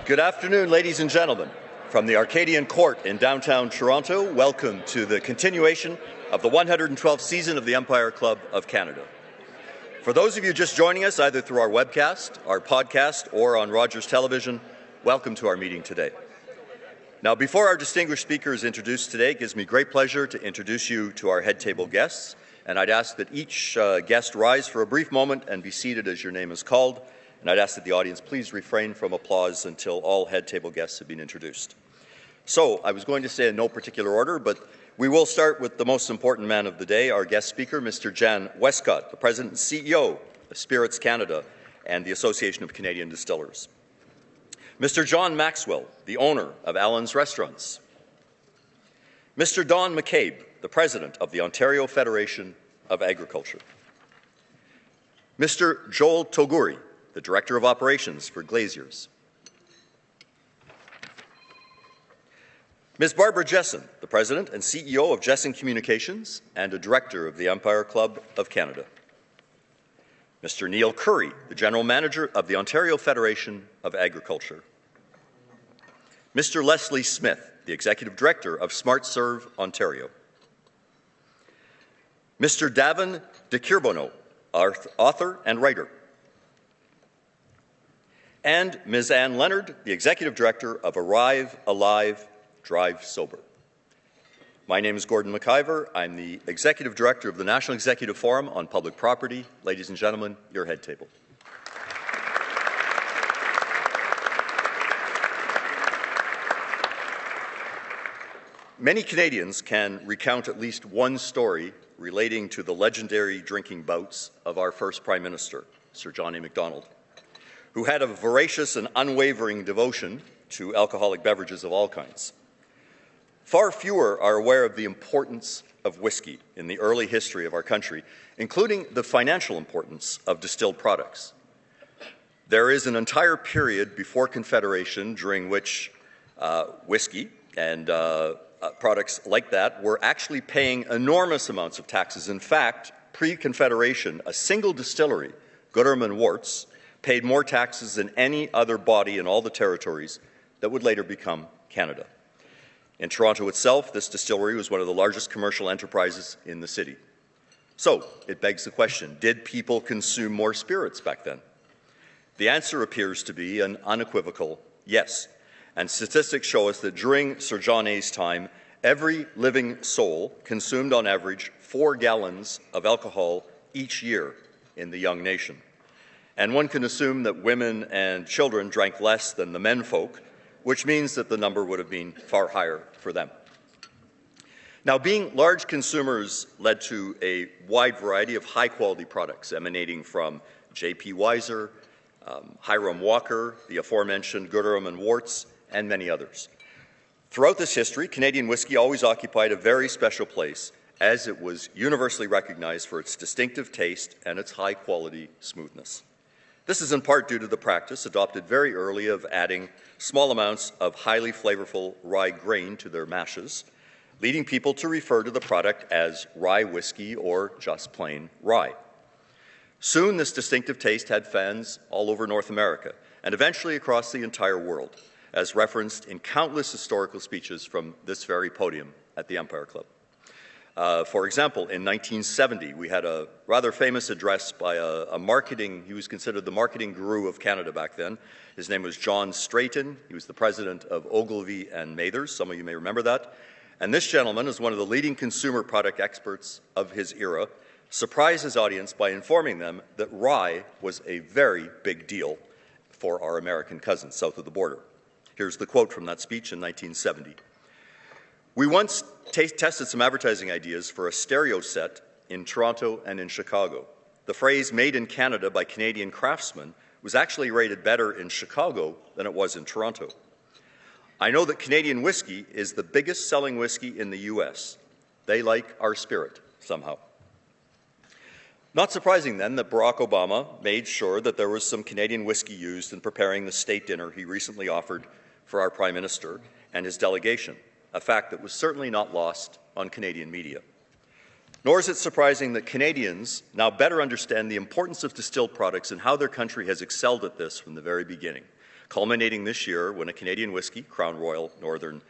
Good afternoon, ladies and gentlemen. From the Arcadian Court in downtown Toronto, welcome to the continuation of the 112th season of the Empire Club of Canada. For those of you just joining us, either through our webcast, our podcast, or on Rogers Television, welcome to our meeting today. Now, before our distinguished speaker is introduced today, it gives me great pleasure to introduce you to our head table guests, and I'd ask that each guest rise for a brief moment and be seated as your name is called. And I'd ask that the audience please refrain from applause until all head table guests have been introduced. So, I was going to say in no particular order, but we will start with the most important man of the day, our guest speaker, Mr. Jan Westcott, the President and CEO of Spirits Canada and the Association of Canadian Distillers. Mr. John Maxwell, the owner of Allen's Restaurants. Mr. Don McCabe, the President of the Ontario Federation of Agriculture. Mr. Joel Toguri, the Director of Operations for Glaziers. Ms. Barbara Jessen, the President and CEO of Jessen Communications and a Director of the Empire Club of Canada. Mr. Neil Curry, the General Manager of the Ontario Federation of Agriculture. Mr. Leslie Smith, the Executive Director of Smart Serve Ontario. Mr. Davin de Kirbono, author and writer. And Ms. Anne Leonard, the Executive Director of Arrive Alive, Drive Sober. My name is Gordon McIver. I'm the Executive Director of the National Executive Forum on Public Property. Ladies and gentlemen, your head table. Many Canadians can recount at least one story relating to the legendary drinking bouts of our first Prime Minister, Sir John A. Macdonald, who had a voracious and unwavering devotion to alcoholic beverages of all kinds. Far fewer are aware of the importance of whiskey in the early history of our country, including the financial importance of distilled products. There is an entire period before Confederation during which whiskey and products like that were actually paying enormous amounts of taxes. In fact, pre-Confederation, a single distillery, Gooderham and Worts, paid more taxes than any other body in all the territories that would later become Canada. In Toronto itself, this distillery was one of the largest commercial enterprises in the city. So, it begs the question, did people consume more spirits back then? The answer appears to be an unequivocal yes. And statistics show us that during Sir John A.'s time, every living soul consumed on average 4 gallons of alcohol each year in the young nation. And one can assume that women and children drank less than the menfolk, which means that the number would have been far higher for them. Now, being large consumers led to a wide variety of high-quality products emanating from J.P. Weiser, Hiram Walker, the aforementioned Gooderham and Worts, and many others. Throughout this history, Canadian whisky always occupied a very special place, as it was universally recognized for its distinctive taste and its high-quality smoothness. This is in part due to the practice adopted very early of adding small amounts of highly flavorful rye grain to their mashes, leading people to refer to the product as rye whiskey or just plain rye. Soon, this distinctive taste had fans all over North America and eventually across the entire world, as referenced in countless historical speeches from this very podium at the Empire Club. For example, in 1970, we had a rather famous address by he was considered the marketing guru of Canada back then. His name was John Strayton. He was the president of Ogilvy and Mathers. Some of you may remember that. And this gentleman, as one of the leading consumer product experts of his era, surprised his audience by informing them that rye was a very big deal for our American cousins south of the border. Here's the quote from that speech in 1970. "We once tested some advertising ideas for a stereo set in Toronto and in Chicago. The phrase 'made in Canada by Canadian craftsmen' was actually rated better in Chicago than it was in Toronto. I know that Canadian whisky is the biggest selling whisky in the U.S. They like our spirit somehow." Not surprising then that Barack Obama made sure that there was some Canadian whisky used in preparing the state dinner he recently offered for our Prime Minister and his delegation, a fact that was certainly not lost on Canadian media. Nor is it surprising that Canadians now better understand the importance of distilled products and how their country has excelled at this from the very beginning. culminating this year when a Canadian whisky, Crown Royal Northern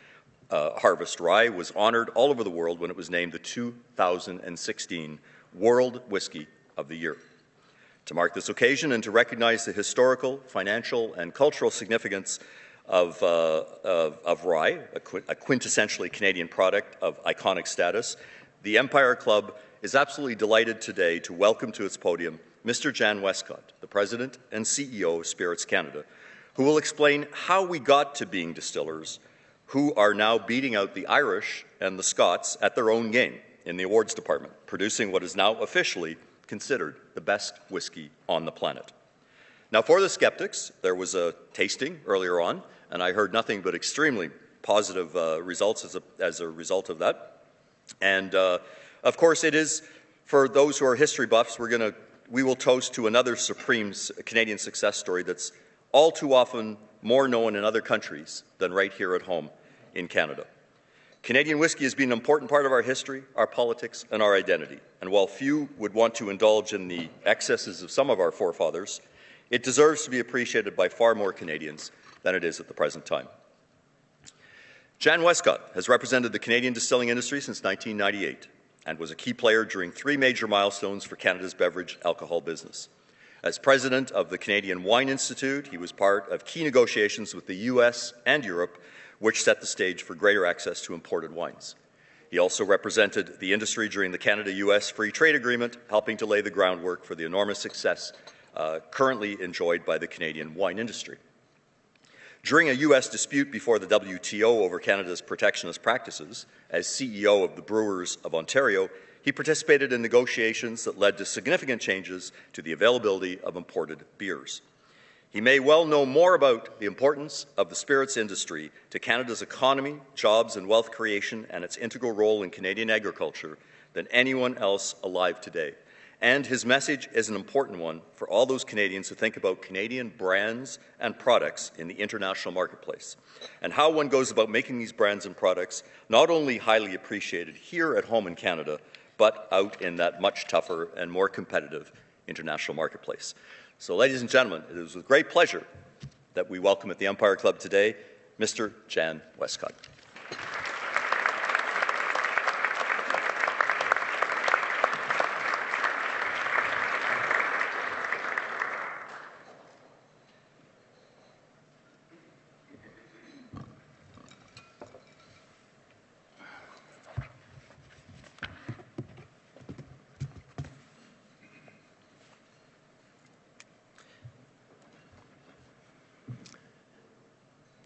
Harvest Rye, was honored all over the world when it was named the 2016 World Whisky of the Year. To mark this occasion and to recognize the historical, financial, and cultural significance of rye, a quintessentially Canadian product of iconic status, the Empire Club is absolutely delighted today to welcome to its podium Mr. Jan Westcott, the President and CEO of Spirits Canada, who will explain how we got to being distillers, who are now beating out the Irish and the Scots at their own game in the awards department, producing what is now officially considered the best whiskey on the planet. Now, for the skeptics, there was a tasting earlier on, and I heard nothing but extremely positive results as a result of that. And of course, it is, for those who are history buffs, we will toast to another supreme Canadian success story that's all too often more known in other countries than right here at home in Canada. Canadian whisky has been an important part of our history, our politics, and our identity. And while few would want to indulge in the excesses of some of our forefathers, it deserves to be appreciated by far more Canadians than it is at the present time. Jan Westcott has represented the Canadian distilling industry since 1998 and was a key player during 3 major milestones for Canada's beverage alcohol business. As president of the Canadian Wine Institute, he was part of key negotiations with the US and Europe, which set the stage for greater access to imported wines. He also represented the industry during the Canada-US Free Trade Agreement, helping to lay the groundwork for the enormous success currently enjoyed by the Canadian wine industry. During a US dispute before the WTO over Canada's protectionist practices, as CEO of the Brewers of Ontario, he participated in negotiations that led to significant changes to the availability of imported beers. He may well know more about the importance of the spirits industry to Canada's economy, jobs and wealth creation, and its integral role in Canadian agriculture than anyone else alive today. And his message is an important one for all those Canadians who think about Canadian brands and products in the international marketplace, and how one goes about making these brands and products not only highly appreciated here at home in Canada, but out in that much tougher and more competitive international marketplace. So, ladies and gentlemen, it is with great pleasure that we welcome at the Empire Club today Mr. Jan Westcott.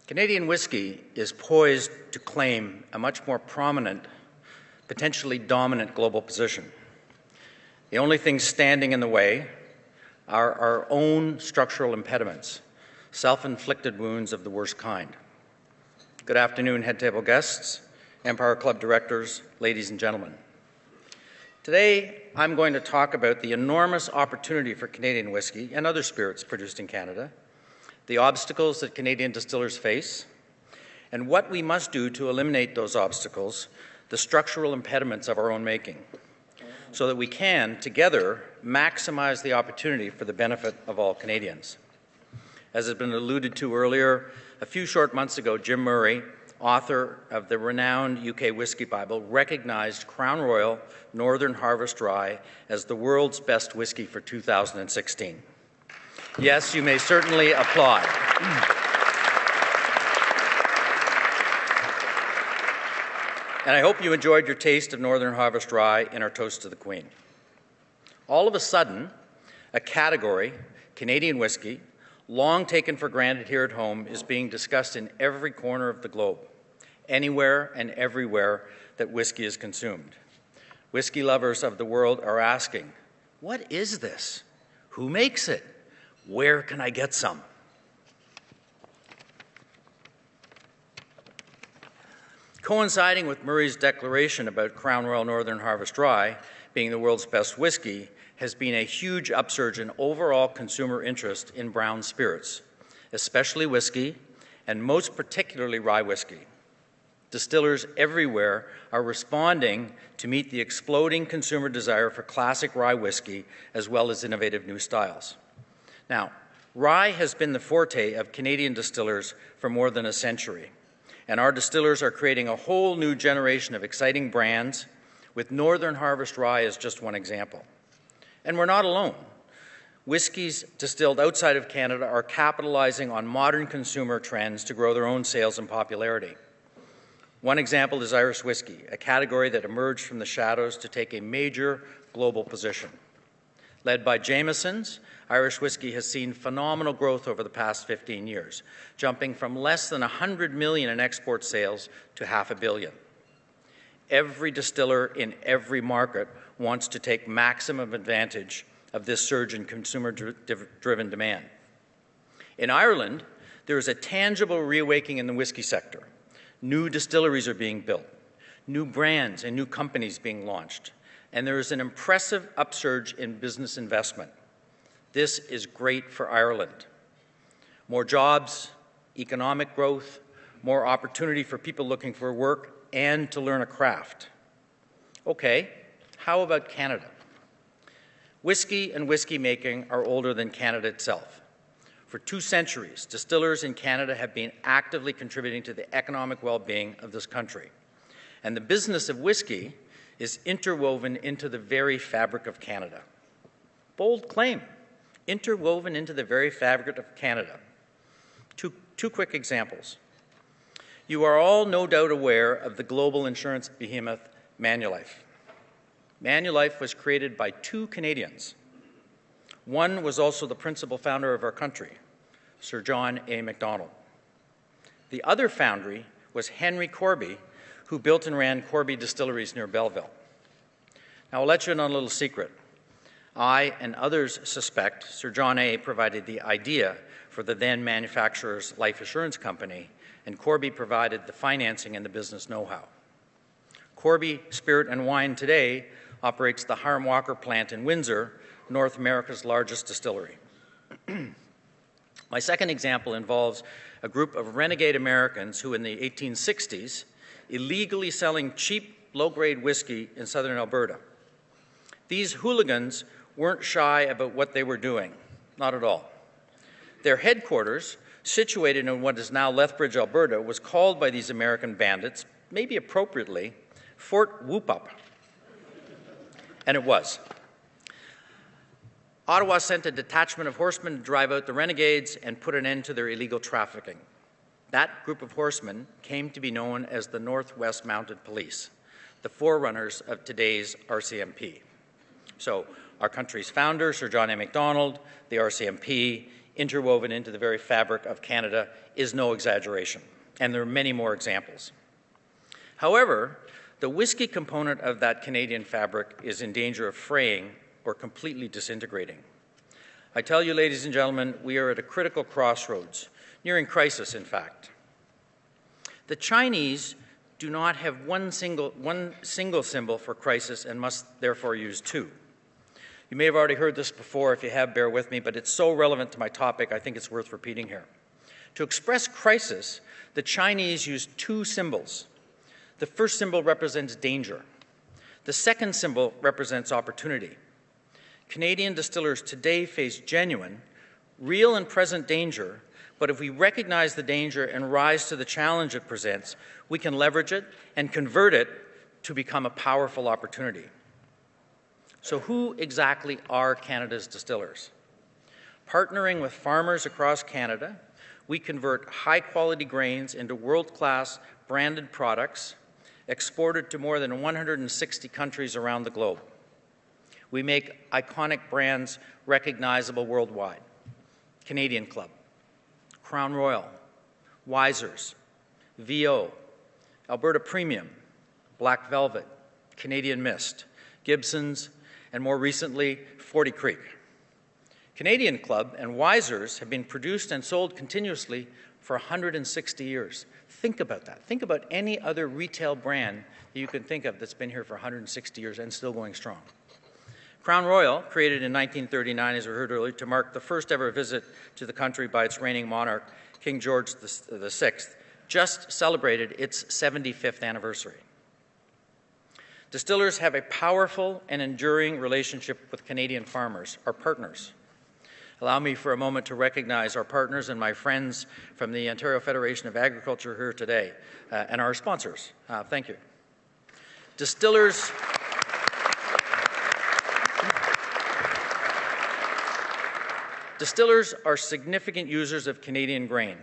Canadian whisky is poised to claim a much more prominent, potentially dominant global position. The only things standing in the way are our own structural impediments, self-inflicted wounds of the worst kind. Good afternoon, head table guests, Empire Club directors, ladies and gentlemen. Today, I'm going to talk about the enormous opportunity for Canadian whisky and other spirits produced in Canada, the obstacles that Canadian distillers face, and what we must do to eliminate those obstacles, the structural impediments of our own making, so that we can, together, maximize the opportunity for the benefit of all Canadians. As has been alluded to earlier, a few short months ago, Jim Murray, author of the renowned UK Whisky Bible, recognized Crown Royal Northern Harvest Rye as the world's best whisky for 2016. Yes, you may certainly applaud. And I hope you enjoyed your taste of Northern Harvest Rye in our Toast to the Queen. All of a sudden, a category, Canadian whisky, long taken for granted here at home, is being discussed in every corner of the globe, anywhere and everywhere that whisky is consumed. Whisky lovers of the world are asking, what is this? Who makes it? Where can I get some? Coinciding with Murray's declaration about Crown Royal Northern Harvest Rye being the world's best whisky has been a huge upsurge in overall consumer interest in brown spirits, especially whisky, and most particularly rye whisky. Distillers everywhere are responding to meet the exploding consumer desire for classic rye whisky as well as innovative new styles. Now, Rye has been the forte of Canadian distillers for more than a century, and our distillers are creating a whole new generation of exciting brands, with Northern Harvest Rye as just one example. And we're not alone. Whiskies distilled outside of Canada are capitalizing on modern consumer trends to grow their own sales and popularity. One example is Irish whiskey, a category that emerged from the shadows to take a major global position. Led by Jameson's, Irish whiskey has seen phenomenal growth over the past 15 years, jumping from less than $100 million in export sales to $500 million. Every distiller in every market wants to take maximum advantage of this surge in consumer-driven demand. In Ireland, there is a tangible reawakening in the whiskey sector. New distilleries are being built, new brands and new companies being launched, and there is an impressive upsurge in business investment. This is great for Ireland. More jobs, economic growth, more opportunity for people looking for work and to learn a craft. Okay, how about Canada? Whiskey and whiskey making are older than Canada itself. For 2 centuries, distillers in Canada have been actively contributing to the economic well-being of this country. And the business of whiskey is interwoven into the very fabric of Canada. Bold claim, interwoven into the very fabric of Canada. Two quick examples. You are all no doubt aware of the global insurance behemoth Manulife. Manulife was created by 2 Canadians. One was also the principal founder of our country, Sir John A. Macdonald. The other foundry was Henry Corby, who built and ran Corby Distilleries near Belleville. Now, I'll let you in on a little secret. I and others suspect Sir John A. provided the idea for the then manufacturer's life assurance company, and Corby provided the financing and the business know-how. Corby Spirit and Wine today operates the Hiram Walker plant in Windsor, North America's largest distillery. My second example involves a group of renegade Americans who in the 1860s illegally selling cheap, low-grade whiskey in southern Alberta. These hooligans weren't shy about what they were doing, not at all. Their headquarters, situated in what is now Lethbridge, Alberta, was called by these American bandits, maybe appropriately, Fort Whoop-Up. And it was. Ottawa sent a detachment of horsemen to drive out the renegades and put an end to their illegal trafficking. That group of horsemen came to be known as the Northwest Mounted Police, the forerunners of today's RCMP. So our country's founder, Sir John A. Macdonald, the RCMP, interwoven into the very fabric of Canada, is no exaggeration, and there are many more examples. However, the whiskey component of that Canadian fabric is in danger of fraying or completely disintegrating. I tell you, ladies and gentlemen, we are at a critical crossroads, nearing crisis, in fact. The Chinese do not have one single symbol for crisis and must therefore use 2. You may have already heard this before. If you have, bear with me, but it's so relevant to my topic, I think it's worth repeating here. To express crisis, the Chinese use 2 symbols. The first symbol represents danger. The second symbol represents opportunity. Canadian distillers today face genuine, real and present danger, but if we recognize the danger and rise to the challenge it presents, we can leverage it and convert it to become a powerful opportunity. So who exactly are Canada's distillers? Partnering with farmers across Canada, we convert high-quality grains into world-class branded products exported to more than 160 countries around the globe. We make iconic brands recognizable worldwide. Canadian Club, Crown Royal, Wiser's, VO, Alberta Premium, Black Velvet, Canadian Mist, Gibson's, and more recently, 40 Creek. Canadian Club and Wiser's have been produced and sold continuously for 160 years. Think about that. Think about any other retail brand that you can think of that's been here for 160 years and still going strong. Crown Royal, created in 1939, as we heard earlier, to mark the first ever visit to the country by its reigning monarch, King George VI, just celebrated its 75th anniversary. Distillers have a powerful and enduring relationship with Canadian farmers, our partners. Allow me for a moment to recognize our partners and my friends from the Ontario Federation of Agriculture here today, and our sponsors. Thank you. Distillers. Distillers are significant users of Canadian grain.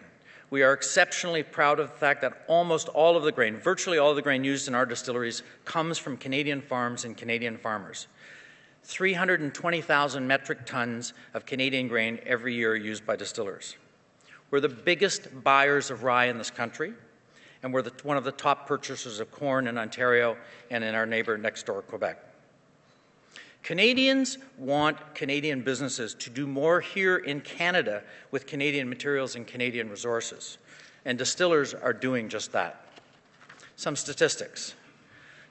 We are exceptionally proud of the fact that almost all of the grain, virtually all of the grain used in our distilleries, comes from Canadian farms and Canadian farmers. 320,000 metric tons of Canadian grain every year are used by distillers. We're the biggest buyers of rye in this country, and we're one of the top purchasers of corn in Ontario and in our neighbor next door, Quebec. Canadians want Canadian businesses to do more here in Canada with Canadian materials and Canadian resources, and distillers are doing just that. Some statistics.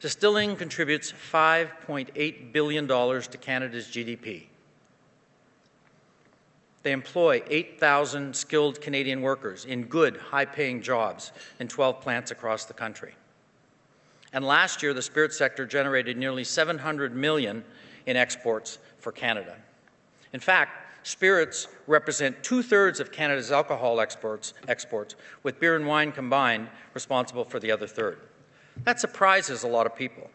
Distilling contributes $5.8 billion to Canada's GDP. They employ 8,000 skilled Canadian workers in good, high-paying jobs in 12 plants across the country. And last year, the spirits sector generated nearly $700 million in exports for Canada. In fact, spirits represent 2/3 of Canada's alcohol exports, with beer and wine combined responsible for the other third. That surprises a lot of people.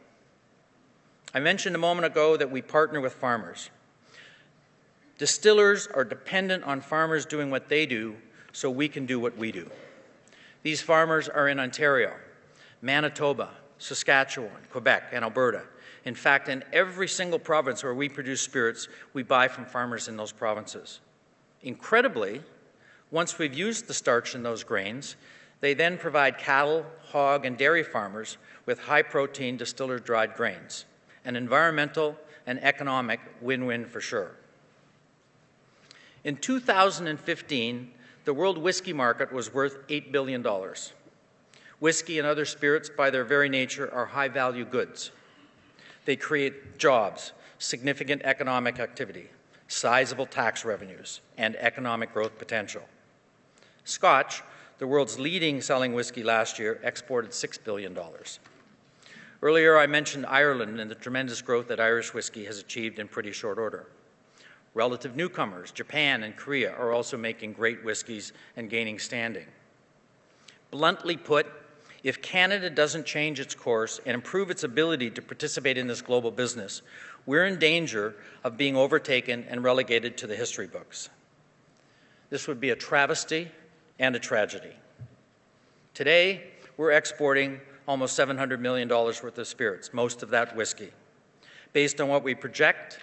I mentioned a moment ago that we partner with farmers. Distillers are dependent on farmers doing what they do so we can do what we do. These farmers are in Ontario, Manitoba, Saskatchewan, Quebec, and Alberta. In fact, in every single province where we produce spirits, we buy from farmers in those provinces. Incredibly, once we've used the starch in those grains, they then provide cattle, hog, and dairy farmers with high-protein distiller-dried grains. An environmental and economic win-win for sure. In 2015, the world whiskey market was worth $8 billion. Whiskey and other spirits, by their very nature, are high-value goods. They create jobs, significant economic activity, sizable tax revenues, and economic growth potential. Scotch, the world's leading selling whiskey last year, exported $6 billion. Earlier, I mentioned Ireland and the tremendous growth that Irish whiskey has achieved in pretty short order. Relative newcomers, Japan and Korea, are also making great whiskies and gaining standing. Bluntly put, if Canada doesn't change its course and improve its ability to participate in this global business, we're in danger of being overtaken and relegated to the history books. This would be a travesty and a tragedy. Today, we're exporting almost $700 million worth of spirits, most of that whiskey. Based on what we project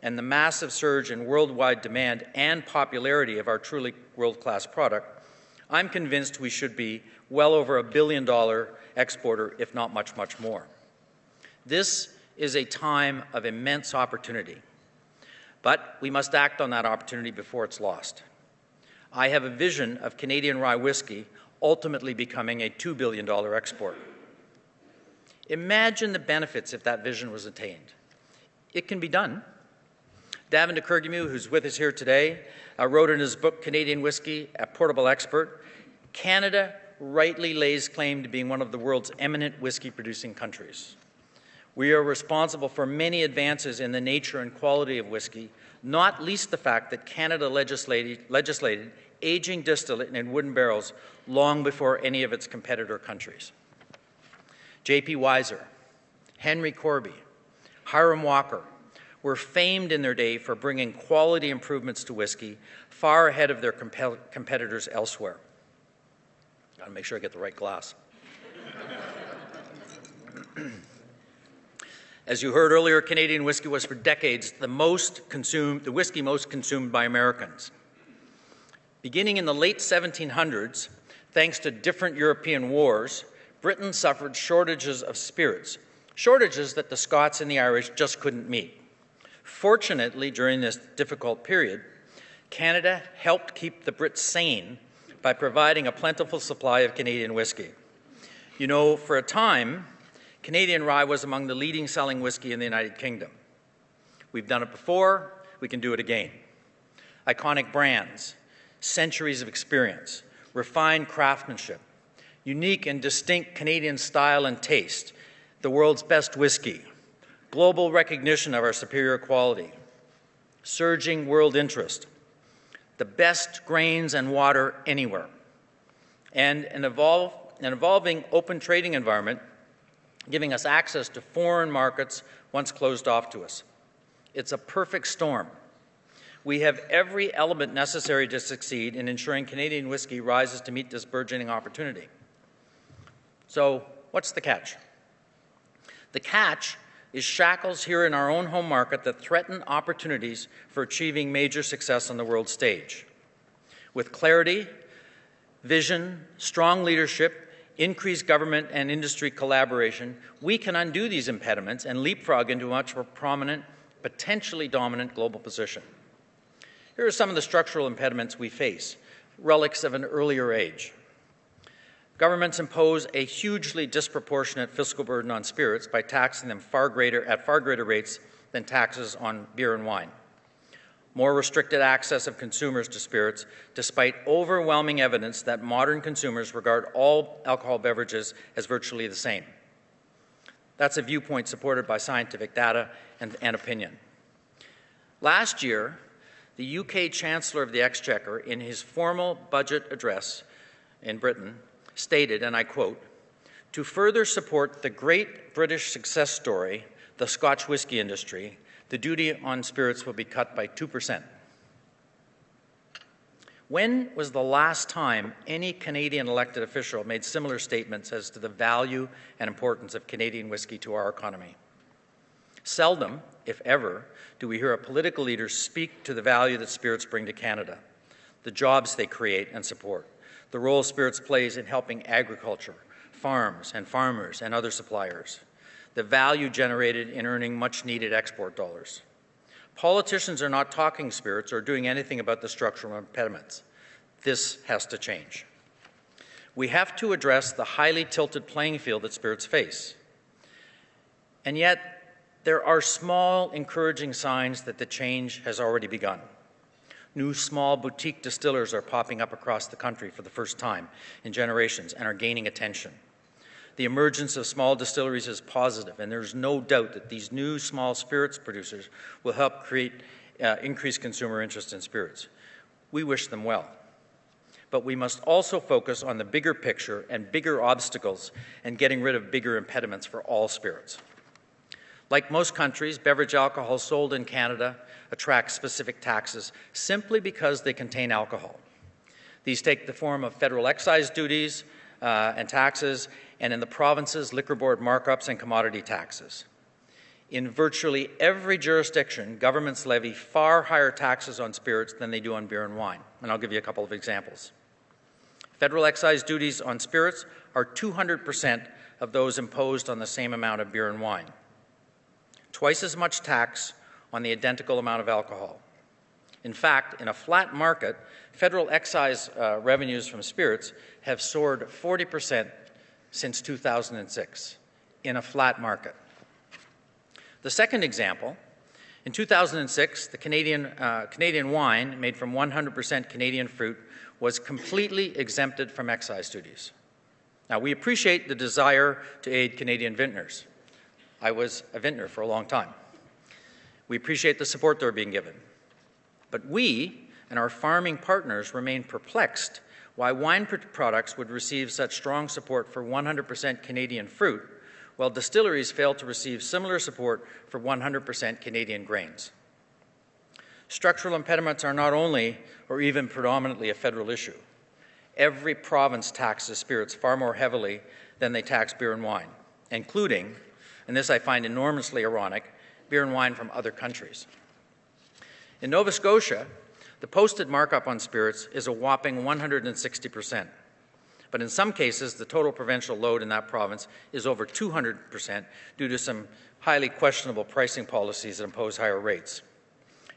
and the massive surge in worldwide demand and popularity of our truly world-class product, I'm convinced we should be well over $1 billion exporter, if not much, much more. This is a time of immense opportunity, but we must act on that opportunity before it's lost. I have a vision of Canadian rye whiskey ultimately becoming a $2 billion export. Imagine the benefits if that vision was attained. It can be done. Davin Kergemu, who's with us here today, wrote in his book, Canadian Whisky, A Portable Expert, Canada rightly lays claim to being one of the world's eminent whiskey-producing countries. We are responsible for many advances in the nature and quality of whiskey, not least the fact that Canada legislated aging distillate in wooden barrels long before any of its competitor countries. J.P. Weiser, Henry Corby, Hiram Walker were famed in their day for bringing quality improvements to whiskey far ahead of their competitors elsewhere. Got to make sure I get the right glass. As you heard earlier, Canadian whisky was for decades the whiskey most consumed by Americans. Beginning in the late 1700s, thanks to different European wars, Britain suffered shortages of spirits, shortages that the Scots and the Irish just couldn't meet. Fortunately, during this difficult period, Canada helped keep the Brits sane by providing a plentiful supply of Canadian whisky. You know, for a time, Canadian rye was among the leading selling whisky in the United Kingdom. We've done it before, we can do it again. Iconic brands, centuries of experience, refined craftsmanship, unique and distinct Canadian style and taste, the world's best whisky, global recognition of our superior quality, surging world interest, the best grains and water anywhere, and an evolving open trading environment giving us access to foreign markets once closed off to us. It's a perfect storm. We have every element necessary to succeed in ensuring Canadian whisky rises to meet this burgeoning opportunity. So, what's the catch? The catch is shackles here in our own home market that threaten opportunities for achieving major success on the world stage. With clarity, vision, strong leadership, increased government and industry collaboration, we can undo these impediments and leapfrog into a much more prominent, potentially dominant global position. Here are some of the structural impediments we face, relics of an earlier age. Governments impose a hugely disproportionate fiscal burden on spirits by taxing them at far greater rates than taxes on beer and wine. More restricted access of consumers to spirits, despite overwhelming evidence that modern consumers regard all alcohol beverages as virtually the same. That's a viewpoint supported by scientific data and opinion. Last year, the UK Chancellor of the Exchequer, in his formal budget address in Britain, stated, and I quote, "To further support the great British success story, the Scotch whisky industry, the duty on spirits will be cut by 2%. When was the last time any Canadian elected official made similar statements as to the value and importance of Canadian whisky to our economy? Seldom, if ever, do we hear a political leader speak to the value that spirits bring to Canada, the jobs they create and support, the role spirits plays in helping agriculture, farms and farmers and other suppliers, the value generated in earning much-needed export dollars. Politicians are not talking spirits or doing anything about the structural impediments. This has to change. We have to address the highly tilted playing field that spirits face. And yet, there are small, encouraging signs that the change has already begun. New small boutique distillers are popping up across the country for the first time in generations and are gaining attention. The emergence of small distilleries is positive, and there's no doubt that these new small spirits producers will help create increased consumer interest in spirits. We wish them well. But we must also focus on the bigger picture and bigger obstacles and getting rid of bigger impediments for all spirits. Like most countries, beverage alcohol sold in Canada attracts specific taxes simply because they contain alcohol. These take the form of federal excise duties and taxes, and in the provinces, liquor board markups and commodity taxes. In virtually every jurisdiction, governments levy far higher taxes on spirits than they do on beer and wine, and I'll give you a couple of examples. Federal excise duties on spirits are 200% of those imposed on the same amount of beer and wine. Twice as much tax on the identical amount of alcohol. In fact, in a flat market, federal excise revenues from spirits have soared 40% since 2006, in a flat market. The second example, in 2006, the Canadian wine made from 100% Canadian fruit was completely exempted from excise duties. Now, we appreciate the desire to aid Canadian vintners. I was a vintner for a long time. We appreciate the support they're being given. But we and our farming partners remain perplexed why wine products would receive such strong support for 100% Canadian fruit, while distilleries fail to receive similar support for 100% Canadian grains. Structural impediments are not only or even predominantly a federal issue. Every province taxes spirits far more heavily than they tax beer and wine, including, and this I find enormously ironic, beer and wine from other countries. In Nova Scotia, the posted markup on spirits is a whopping 160%. But in some cases, the total provincial load in that province is over 200% due to some highly questionable pricing policies that impose higher rates.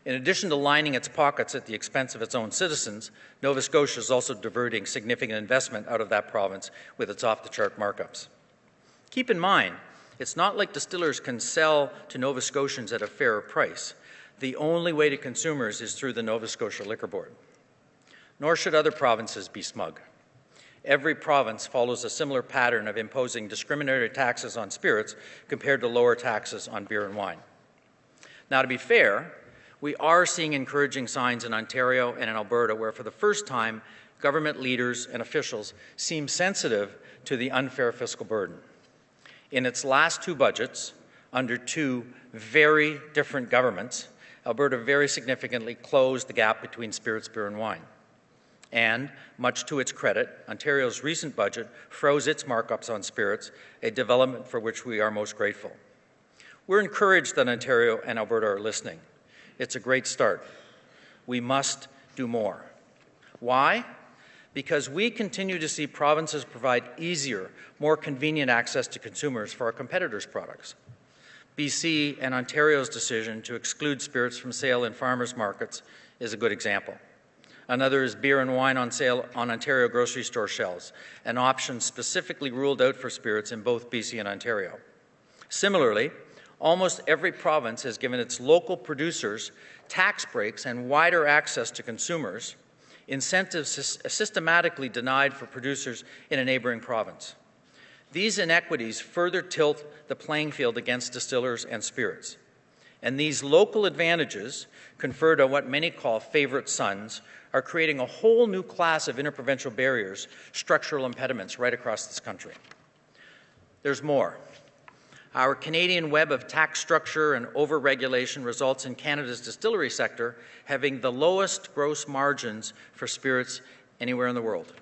In addition to lining its pockets at the expense of its own citizens, Nova Scotia is also diverting significant investment out of that province with its off-the-chart markups. Keep in mind, it's not like distillers can sell to Nova Scotians at a fairer price. The only way to consumers is through the Nova Scotia Liquor Board. Nor should other provinces be smug. Every province follows a similar pattern of imposing discriminatory taxes on spirits compared to lower taxes on beer and wine. Now, to be fair, We are seeing encouraging signs in Ontario and in Alberta where, for the first time, government leaders and officials seem sensitive to the unfair fiscal burden. In its last two budgets, under two very different governments, Alberta very significantly closed the gap between spirits, beer, and wine. And, much to its credit, Ontario's recent budget froze its markups on spirits, a development for which we are most grateful. We're encouraged that Ontario and Alberta are listening. It's a great start. We must do more. Why? Because we continue to see provinces provide easier, more convenient access to consumers for our competitors' products. BC and Ontario's decision to exclude spirits from sale in farmers' markets is a good example. Another is beer and wine on sale on Ontario grocery store shelves, an option specifically ruled out for spirits in both BC and Ontario. Similarly, almost every province has given its local producers tax breaks and wider access to consumers, incentives systematically denied for producers in a neighboring province. These inequities further tilt the playing field against distillers and spirits. And these local advantages, conferred on what many call favorite sons, are creating a whole new class of interprovincial barriers, structural impediments right across this country. There's more. Our Canadian web of tax structure and over-regulation results in Canada's distillery sector having the lowest gross margins for spirits anywhere in the world.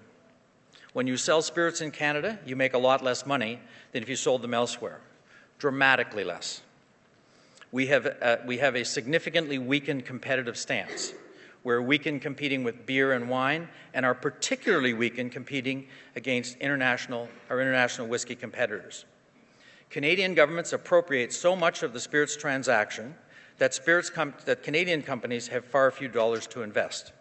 When you sell spirits in Canada, you make a lot less money than if you sold them elsewhere, dramatically less. We have a significantly weakened competitive stance. We're weakened competing with beer and wine, and are particularly weakened competing against our international whiskey competitors. Canadian governments appropriate so much of the spirits transaction that Canadian companies have far few dollars to invest.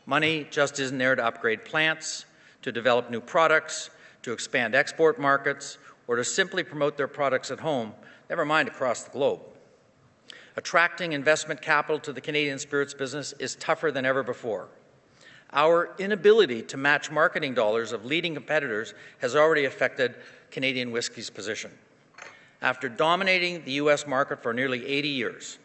Money just isn't there to upgrade plants, to develop new products, to expand export markets, or to simply promote their products at home, never mind across the globe. Attracting investment capital to the Canadian spirits business is tougher than ever before. Our inability to match marketing dollars of leading competitors has already affected Canadian whisky's position. After dominating the U.S. market for nearly 80 years,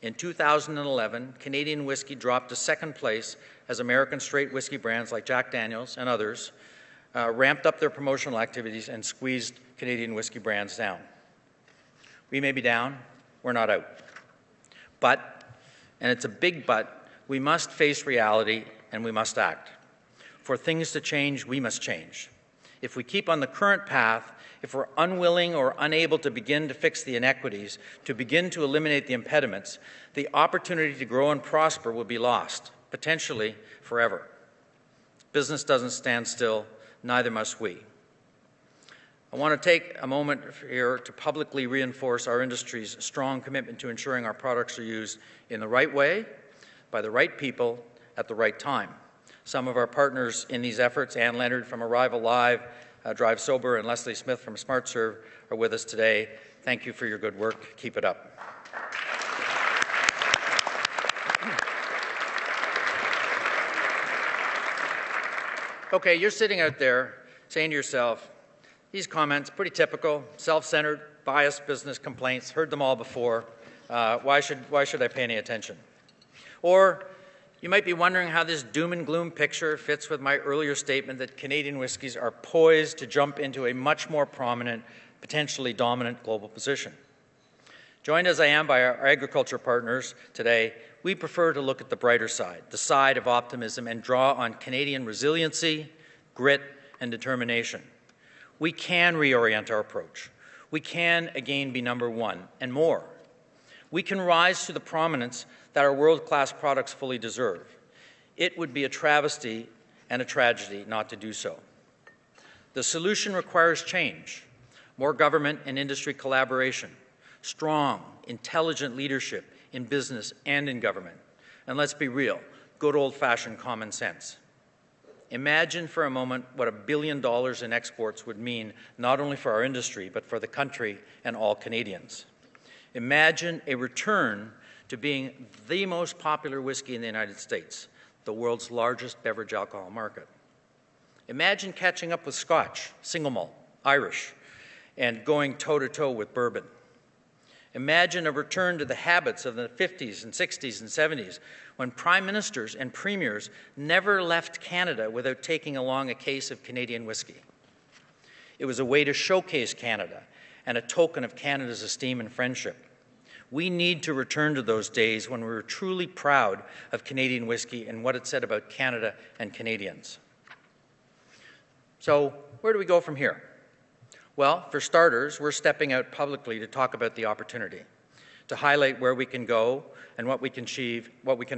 in 2011, Canadian whisky dropped to second place as American straight whisky brands like Jack Daniel's and others ramped up their promotional activities and squeezed Canadian whisky brands down. We may be down, we're not out. But, and it's a big but, we must face reality and we must act. For things to change, we must change. If we keep on the current path, if we're unwilling or unable to begin to fix the inequities, to begin to eliminate the impediments, the opportunity to grow and prosper will be lost, potentially forever. Business doesn't stand still, neither must we. I want to take a moment here to publicly reinforce our industry's strong commitment to ensuring our products are used in the right way, by the right people, at the right time. Some of our partners in these efforts, Ann Leonard from Arrival Live, Drive Sober, and Leslie Smith from SmartServe, are with us today. Thank you for your good work. Keep it up. Okay, you're sitting out there saying to yourself, these comments, pretty typical, self-centered, biased business complaints, heard them all before. Why should I pay any attention? Or you might be wondering how this doom and gloom picture fits with my earlier statement that Canadian whiskies are poised to jump into a much more prominent, potentially dominant global position. Joined as I am by our agriculture partners today, we prefer to look at the brighter side, the side of optimism, and draw on Canadian resiliency, grit, and determination. We can reorient our approach. We can again be number one, and more. We can rise to the prominence that our world-class products fully deserve. It would be a travesty and a tragedy not to do so. The solution requires change, more government and industry collaboration, strong, intelligent leadership in business and in government, and let's be real, good old-fashioned common sense. Imagine for a moment what $1 billion in exports would mean not only for our industry, but for the country and all Canadians. Imagine a return to being the most popular whiskey in the United States, the world's largest beverage alcohol market. Imagine catching up with Scotch, Single Malt, Irish, and going toe-to-toe with bourbon. Imagine a return to the habits of the 50s and 60s and 70s when prime ministers and premiers never left Canada without taking along a case of Canadian whisky. It was a way to showcase Canada and a token of Canada's esteem and friendship. We need to return to those days when we were truly proud of Canadian whisky and what it said about Canada and Canadians. So, where do we go from here? Well, for starters, we're stepping out publicly to talk about the opportunity, to highlight where we can go and what we can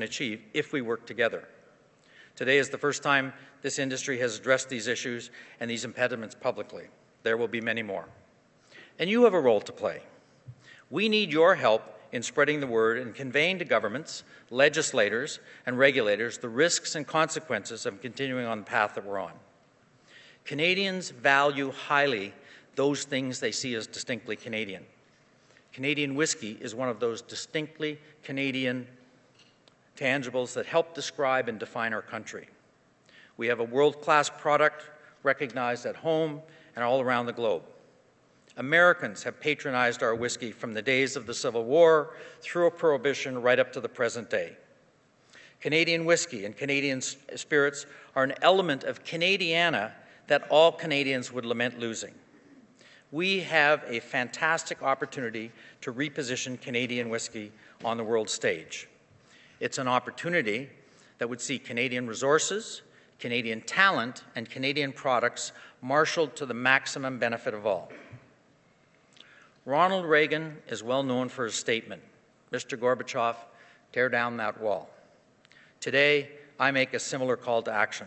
achieve if we work together. Today is the first time this industry has addressed these issues and these impediments publicly. There will be many more. And you have a role to play. We need your help in spreading the word and conveying to governments, legislators, and regulators the risks and consequences of continuing on the path that we're on. Canadians value highly those things they see as distinctly Canadian. Canadian whisky is one of those distinctly Canadian tangibles that help describe and define our country. We have a world-class product recognized at home and all around the globe. Americans have patronized our whisky from the days of the Civil War through Prohibition right up to the present day. Canadian whisky and Canadian spirits are an element of Canadiana that all Canadians would lament losing. We have a fantastic opportunity to reposition Canadian whisky on the world stage. It's an opportunity that would see Canadian resources, Canadian talent, and Canadian products marshaled to the maximum benefit of all. Ronald Reagan is well known for his statement, "Mr. Gorbachev, tear down that wall." Today, I make a similar call to action.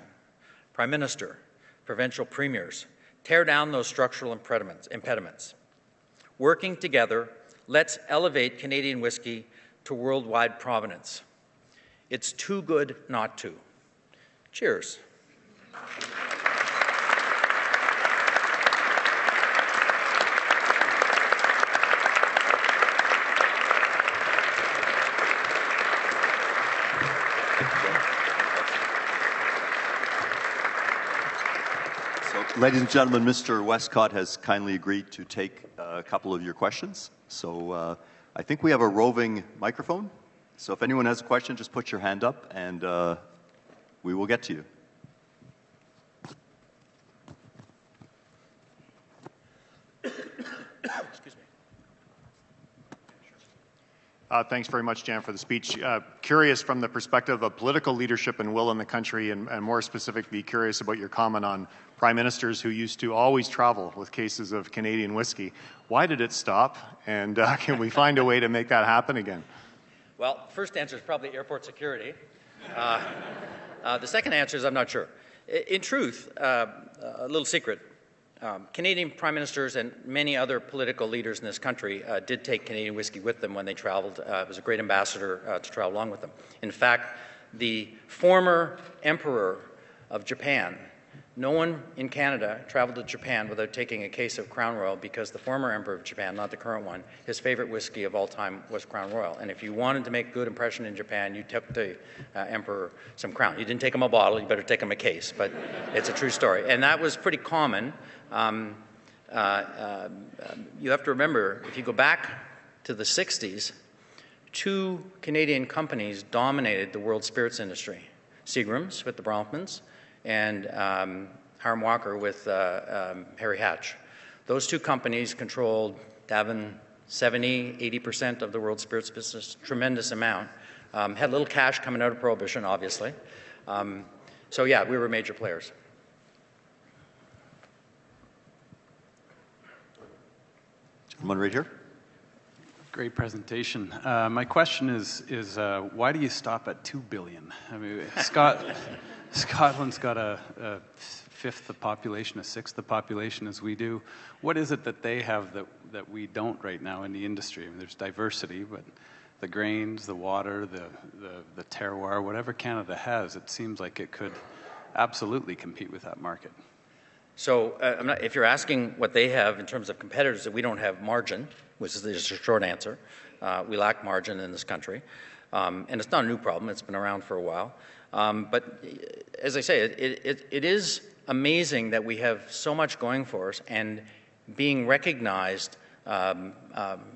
Prime Minister, provincial premiers, tear down those structural impediments. Working together, let's elevate Canadian whisky to worldwide prominence. It's too good not to. Cheers. Ladies and gentlemen, Mr. Westcott has kindly agreed to take a couple of your questions. So I think we have a roving microphone. So if anyone has a question, just put your hand up and we will get to you. Excuse me. Thanks very much, Jan, for the speech. Curious from the perspective of political leadership and will in the country, and more specifically, curious about your comment on prime ministers who used to always travel with cases of Canadian whisky. Why did it stop? And can we find a way to make that happen again? Well, first answer is probably airport security. The second answer is I'm not sure. In truth, a little secret, Canadian prime ministers and many other political leaders in this country did take Canadian whisky with them when they traveled. It was a great ambassador to travel along with them. In fact, the former emperor of Japan, no one in Canada traveled to Japan without taking a case of Crown Royal because the former emperor of Japan, not the current one, his favorite whiskey of all time was Crown Royal. And if you wanted to make a good impression in Japan, you took the emperor some Crown. You didn't take him a bottle, you better take him a case, but it's a true story. And that was pretty common. You have to remember, if you go back to the 60s, two Canadian companies dominated the world spirits industry. Seagram's with the Bronfmans and Hiram Walker with Harry Hatch. Those two companies controlled, Davin, 70, 80% of the world spirits business, tremendous amount. Had a little cash coming out of Prohibition, obviously. So yeah, we were major players. Gentleman right here. Great presentation. My question is why do you stop at 2 billion? I mean, Scotland's got a fifth the population, a sixth the population as we do. What is it that they have that we don't right now in the industry? I mean, there's diversity, but the grains, the water, the terroir, whatever Canada has, it seems like it could absolutely compete with that market. So if you're asking what they have in terms of competitors, that we don't have margin, which is just a short answer. We lack margin in this country. And it's not a new problem. It's been around for a while. But as I say, it is amazing that we have so much going for us and being recognized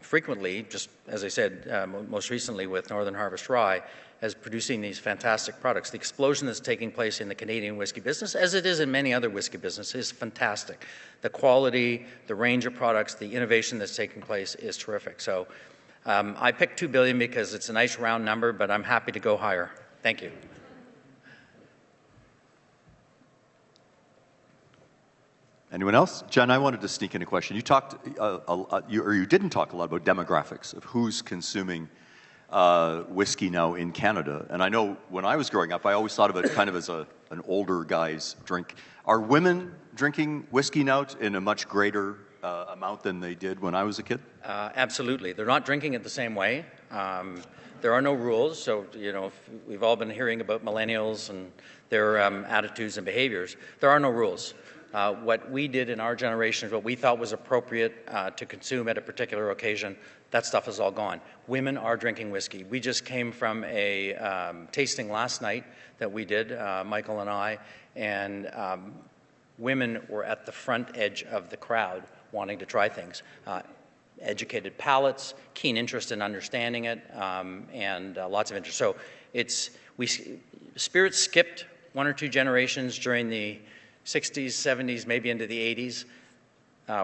frequently, just as I said, most recently with Northern Harvest Rye, as producing these fantastic products. The explosion that's taking place in the Canadian whiskey business, as it is in many other whiskey businesses, is fantastic. The quality, the range of products, the innovation that's taking place is terrific. So I picked $2 billion because it's a nice round number, but I'm happy to go higher. Thank you. Anyone else? Jen, I wanted to sneak in a question. You talked, you didn't talk a lot about demographics of who's consuming whiskey now in Canada. And I know when I was growing up, I always thought of it kind of as an older guy's drink. Are women drinking whiskey now in a much greater amount than they did when I was a kid? Absolutely. They're not drinking it the same way. There are no rules. So, we've all been hearing about millennials and their attitudes and behaviors. There are no rules. What we did in our generation is what we thought was appropriate to consume at a particular occasion. That stuff is all gone. Women are drinking whiskey. We just came from a tasting last night that we did, Michael and I, and women were at the front edge of the crowd wanting to try things. Educated palates, keen interest in understanding it, and lots of interest. So spirits skipped one or two generations during the 60s, 70s, maybe into the 80s.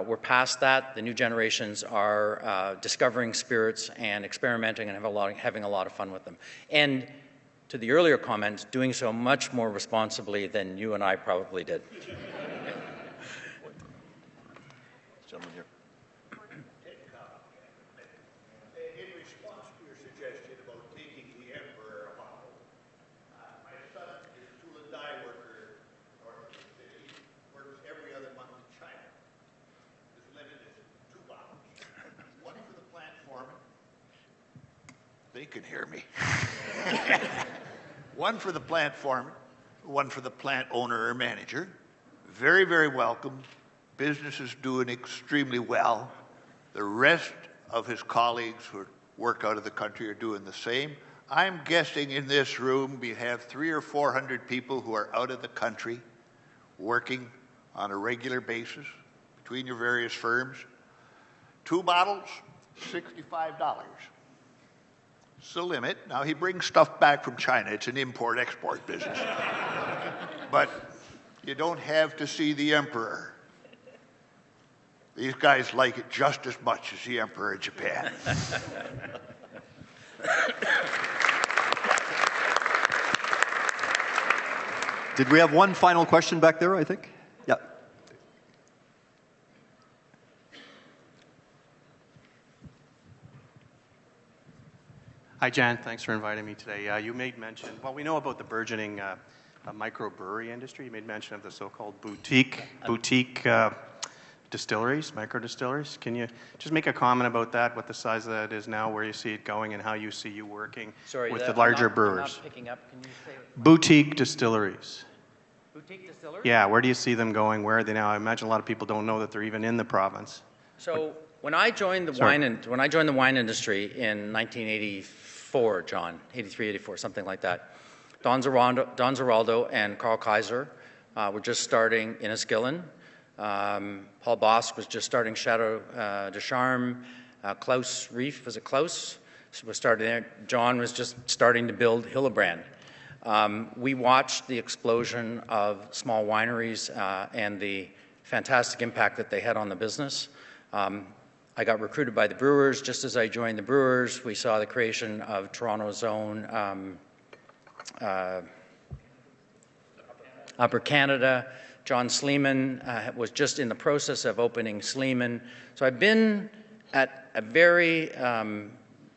We're past that. The new generations are discovering spirits and experimenting and having a lot of fun with them. And to the earlier comments, doing so much more responsibly than you and I probably did. Gentleman here. In response to your suggestion about taking the emperor model, my son is a tool and die worker north of the city, works every other month in China. His limit is 2 bottles. One for the plant foreman. They can hear me. One for the plant foreman, one for the plant owner or manager. Very, very welcome. Business is doing extremely well. The rest of his colleagues who work out of the country are doing the same. I'm guessing in this room we have 300 or 400 people who are out of the country working on a regular basis between your various firms. 2 bottles, $65. It's the limit. Now, he brings stuff back from China. It's an import-export business. But you don't have to see the emperor. These guys like it just as much as the emperor of Japan. Did we have one final question back there, I think? Yeah. Hi, Jan. Thanks for inviting me today. You made mention, well, we know about the burgeoning microbrewery industry. You made mention of the so-called boutique distilleries, micro-distilleries. Can you just make a comment about that, what the size of that is now, where you see it going, and how you see you working with the larger brewers? I'm not picking up. Can you say it? Boutique distilleries. Boutique distillers? Yeah, where do you see them going? Where are they now? I imagine a lot of people don't know that they're even in the province. So when I joined the wine industry in 1984, John, 83, 84, something like that, Don Zeraldo and Carl Kaiser were just starting Inniskillen. Paul Bosk was just starting Chateau de Charme. Klaus Reef, was it Klaus? Was starting there. John was just starting to build Hillebrand. We watched the explosion of small wineries and the fantastic impact that they had on the business. I got recruited by the Brewers. Just as I joined the Brewers, we saw the creation of Toronto's own Upper Canada. John Sleeman was just in the process of opening Sleeman. So I've been at a very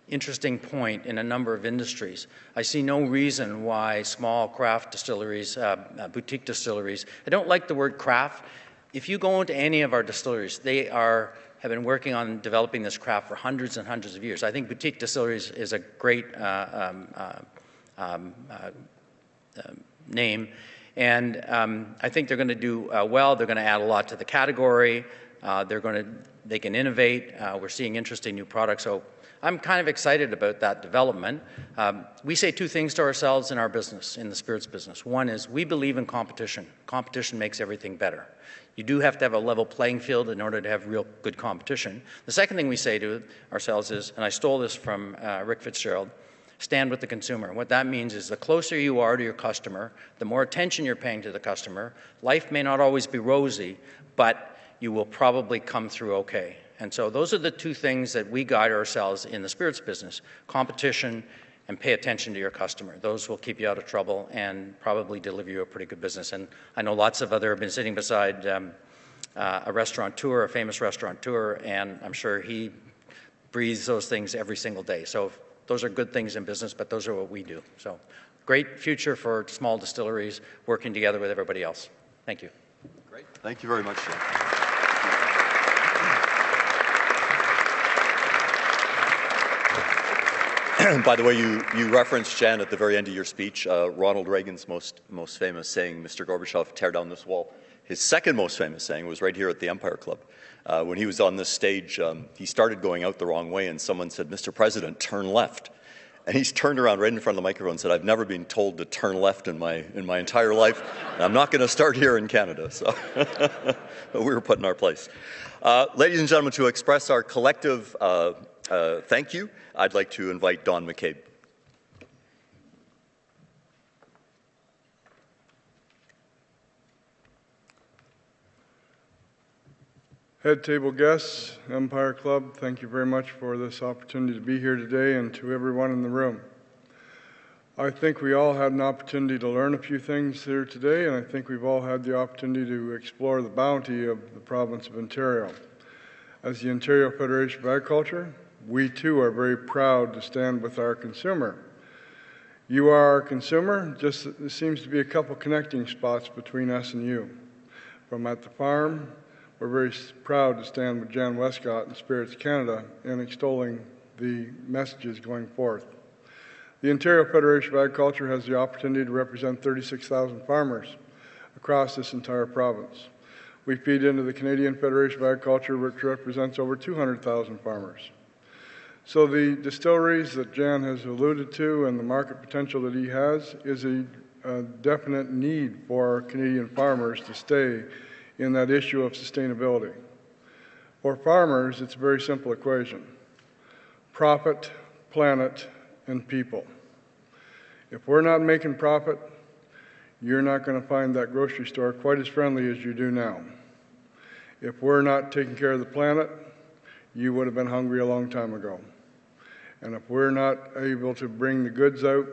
interesting point in a number of industries. I see no reason why small craft distilleries, boutique distilleries, I don't like the word craft. If you go into any of our distilleries, they have been working on developing this craft for hundreds and hundreds of years. I think boutique distilleries is a great name. And I think they're going to do well. They're going to add a lot to the category. They can innovate. We're seeing interesting new products. So I'm kind of excited about that development. We say two things to ourselves in our business, in the spirits business. One is we believe in competition. Competition makes everything better. You do have to have a level playing field in order to have real good competition. The second thing we say to ourselves is, and I stole this from Rick Fitzgerald, stand with the consumer. What that means is the closer you are to your customer, the more attention you're paying to the customer. Life may not always be rosy, but you will probably come through okay. And so those are the two things that we guide ourselves in the spirits business: competition and pay attention to your customer. Those will keep you out of trouble and probably deliver you a pretty good business. And I know lots of other have been sitting beside a restaurateur, a famous restaurateur, and I'm sure he breathes those things every single day. So those are good things in business, but those are what we do. So great future for small distilleries working together with everybody else. Thank you. Great. Thank you very much, Jan. By the way, you referenced, Jan, at the very end of your speech, Ronald Reagan's most famous saying, "Mr. Gorbachev, tear down this wall." His second most famous saying was right here at the Empire Club. When he was on this stage, he started going out the wrong way, and someone said, "Mr. President, turn left." And he's turned around right in front of the microphone and said, "I've never been told to turn left in my entire life, and I'm not going to start here in Canada." So we were put in our place. Ladies and gentlemen, to express our collective thank you, I'd like to invite Don McCabe. Head table guests, Empire Club, thank you very much for this opportunity to be here today, and to everyone in the room. I think we all had an opportunity to learn a few things here today, and I think we've all had the opportunity to explore the bounty of the province of Ontario. As the Ontario Federation of Agriculture, we too are very proud to stand with our consumer. You are our consumer, just there seems to be a couple connecting spots between us and you. From at the farm, we're very proud to stand with Jan Westcott and Spirits Canada in extolling the messages going forth. The Ontario Federation of Agriculture has the opportunity to represent 36,000 farmers across this entire province. We feed into the Canadian Federation of Agriculture, which represents over 200,000 farmers. So the distilleries that Jan has alluded to and the market potential that he has is a definite need for Canadian farmers to stay in that issue of sustainability. For farmers, it's a very simple equation: profit, planet, and people. If we're not making profit, you're not going to find that grocery store quite as friendly as you do now. If we're not taking care of the planet, you would have been hungry a long time ago. And if we're not able to bring the goods out,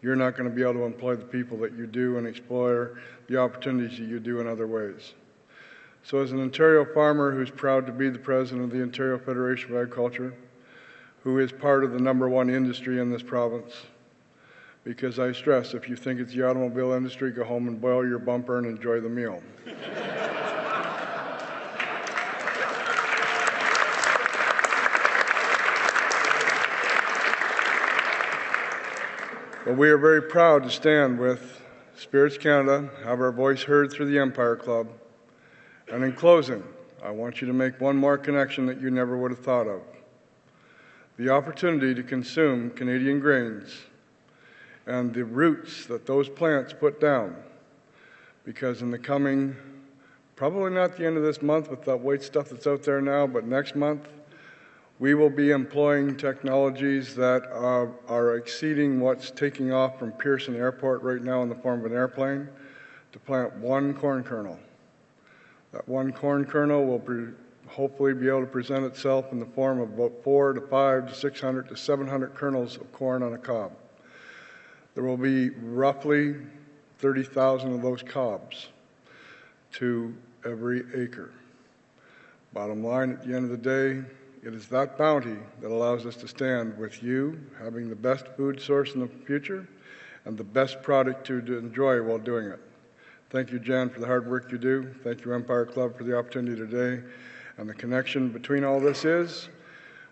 you're not going to be able to employ the people that you do and explore the opportunities that you do in other ways. So as an Ontario farmer who's proud to be the president of the Ontario Federation of Agriculture, who is part of the #1 industry in this province, because I stress, if you think it's the automobile industry, go home and boil your bumper and enjoy the meal. But we are very proud to stand with Spirits Canada, have our voice heard through the Empire Club. And in closing, I want you to make one more connection that you never would have thought of. The opportunity to consume Canadian grains and the roots that those plants put down. Because in the coming, probably not the end of this month with that white stuff that's out there now, but next month, we will be employing technologies that are exceeding what's taking off from Pearson Airport right now in the form of an airplane to plant one corn kernel. That one corn kernel will hopefully be able to present itself in the form of about 4 to 5 to 600 to 700 kernels of corn on a cob. There will be roughly 30,000 of those cobs to every acre. Bottom line, at the end of the day, it is that bounty that allows us to stand with you, having the best food source in the future and the best product to enjoy while doing it. Thank you, Jan, for the hard work you do. Thank you, Empire Club, for the opportunity today. And the connection between all this is,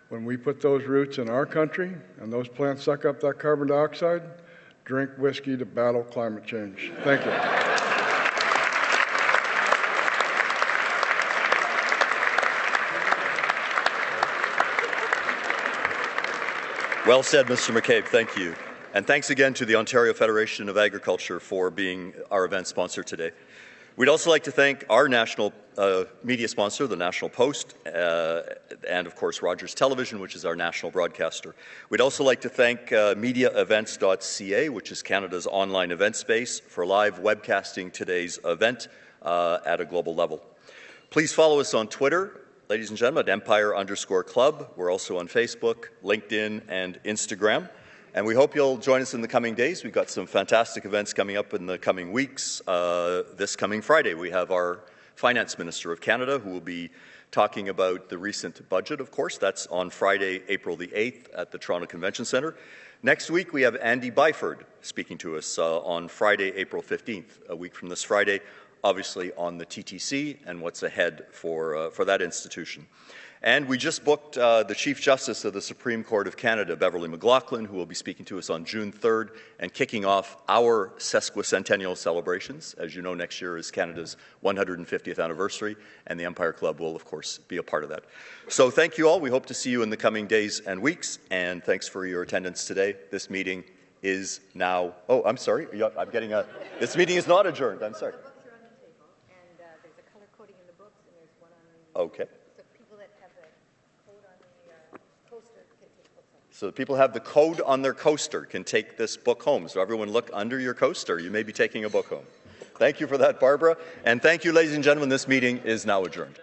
when we put those roots in our country and those plants suck up that carbon dioxide, drink whiskey to battle climate change. Thank you. Well said, Mr. McCabe. Thank you. And thanks again to the Ontario Federation of Agriculture for being our event sponsor today. We'd also like to thank our national media sponsor, the National Post, and of course Rogers Television, which is our national broadcaster. We'd also like to thank mediaevents.ca, which is Canada's online event space, for live webcasting today's event at a global level. Please follow us on Twitter, ladies and gentlemen, at Empire_Club. We're also on Facebook, LinkedIn, and Instagram. And we hope you'll join us in the coming days. We've got some fantastic events coming up in the coming weeks. This coming Friday, we have our Finance Minister of Canada, who will be talking about the recent budget, of course. That's on Friday, April the 8th at the Toronto Convention Centre. Next week, we have Andy Byford speaking to us on Friday, April 15th, a week from this Friday, obviously on the TTC and what's ahead for that institution. And we just booked the Chief Justice of the Supreme Court of Canada, Beverly McLaughlin, who will be speaking to us on June 3rd and kicking off our sesquicentennial celebrations. As you know, next year is Canada's 150th anniversary, and the Empire Club will, of course, be a part of that. So thank you all. We hope to see you in the coming days and weeks, and thanks for your attendance today. This meeting is now, oh, I'm sorry, I'm getting a, this meeting is not adjourned, I'm sorry. The books are on the table, and there's a color coding in the books, and there's one on the... Okay. So people that have the code on their coaster can take this book home. So everyone look under your coaster. You may be taking a book home. Thank you for that, Barbara. And thank you, ladies and gentlemen. This meeting is now adjourned.